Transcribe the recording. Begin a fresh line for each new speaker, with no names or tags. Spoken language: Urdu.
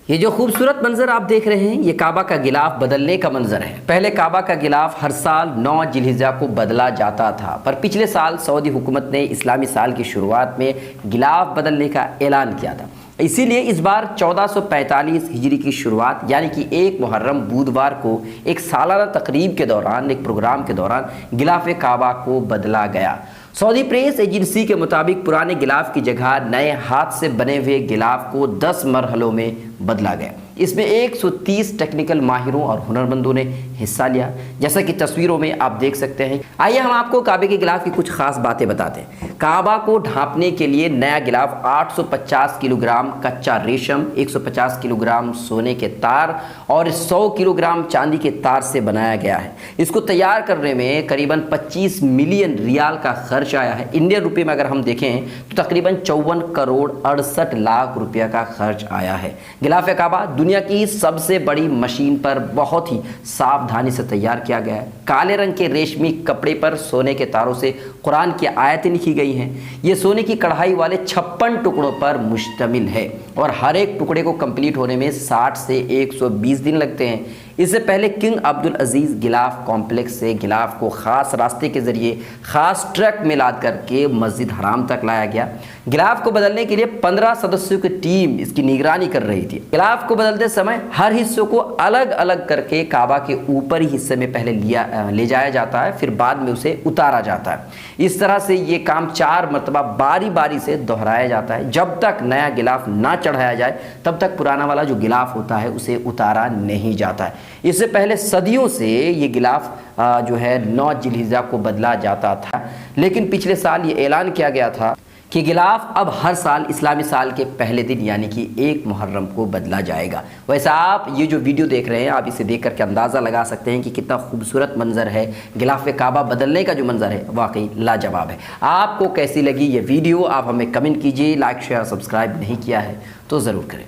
یہ جو خوبصورت منظر آپ دیکھ رہے ہیں یہ کعبہ کا غلاف بدلنے کا منظر ہے۔ پہلے کعبہ کا غلاف ہر سال 9 ذی الحجہ کو بدلا جاتا تھا، پر پچھلے سال سعودی حکومت نے اسلامی سال کی شروعات میں غلاف بدلنے کا اعلان کیا تھا۔ اسی لیے اس بار 1445 ہجری کی شروعات یعنی کہ 1 محرم بدوار کو ایک سالانہ تقریب کے دوران، ایک پروگرام کے دوران غلاف کعبہ کو بدلا گیا۔ سعودی پریس ایجنسی کے مطابق پرانے غلاف کی جگہ نئے ہاتھ سے بنے ہوئے غلاف کو 10 مرحلوں میں بدلا گیا۔ اس میں 130 ٹیکنیکل ماہروں اور ہنرمندوں نے حصہ لیا، جیسا کہ تصویروں میں آپ دیکھ سکتے ہیں۔ آئیے ہم آپ کو کعبے کے غلاف کی کچھ خاص باتیں بتاتے ہیں۔ کعبہ کو ڈھانپنے کے لیے نیا غلاف 850 کلو گرام کچا ریشم، 150 کلو گرام سونے کے تار اور 100 کلو گرام چاندی کے تار سے بنایا گیا ہے۔ اس کو تیار کرنے میں قریباً 25 ملین ریال کا خرچ آیا ہے۔ انڈین روپے میں اگر ہم دیکھیں تو تقریباً 54 کروڑ 68 لاکھ روپیہ کا خرچ آیا ہے۔ غلاف کعبہ دنیا کی سب سے بڑی مشین پر بہت ہی ساودھانی سے تیار کیا گیا ہے۔ کالے رنگ کے ریشمی کپڑے پر سونے کے تاروں سے قرآن کی آیتیں لکھی گئی ہیں۔ یہ سونے کی کڑھائی والے 56 ٹکڑوں پر مشتمل ہے اور ہر ایک ٹکڑے کو کمپلیٹ ہونے میں 60 سے 120 دن لگتے ہیں۔ اس سے پہلے کنگ عبدالعزیز غلاف کمپلیکس سے غلاف کو خاص راستے کے ذریعے خاص ٹرک میں لاد کر کے مسجد حرام تک لایا گیا۔ غلاف کو بدلنے کے لیے 15 سدسیوں کی ٹیم اس کی نگرانی کر رہی تھی۔ غلاف کو بدلتے سمے ہر حصوں کو الگ الگ کر کے کعبہ کے اوپری حصے میں پہلے لے جایا جاتا ہے، پھر بعد میں اسے اتارا جاتا ہے۔ اس طرح سے یہ کام 4 مرتبہ باری باری سے دہرایا جاتا ہے۔ جب تک نیا غلاف نہ چڑھایا جائے تب تک پرانا والا جو غلاف ہوتا ہے اسے اتارا نہیں جاتا ہے۔ اس سے پہلے صدیوں سے یہ غلاف جو ہے 9 ذی الحجہ کو بدلا جاتا تھا، لیکن پچھلے سال یہ اعلان کیا گیا تھا کہ غلاف اب ہر سال اسلامی سال کے پہلے دن یعنی کہ 1 محرم کو بدلا جائے گا۔ ویسے آپ یہ جو ویڈیو دیکھ رہے ہیں آپ اسے دیکھ کر کے اندازہ لگا سکتے ہیں کہ کتنا خوبصورت منظر ہے۔ غلاف کعبہ بدلنے کا جو منظر ہے واقعی لاجواب ہے۔ آپ کو کیسی لگی یہ ویڈیو آپ ہمیں کمنٹ کیجیے۔ لائک شیئر سبسکرائب نہیں کیا ہے تو ضرور کریں۔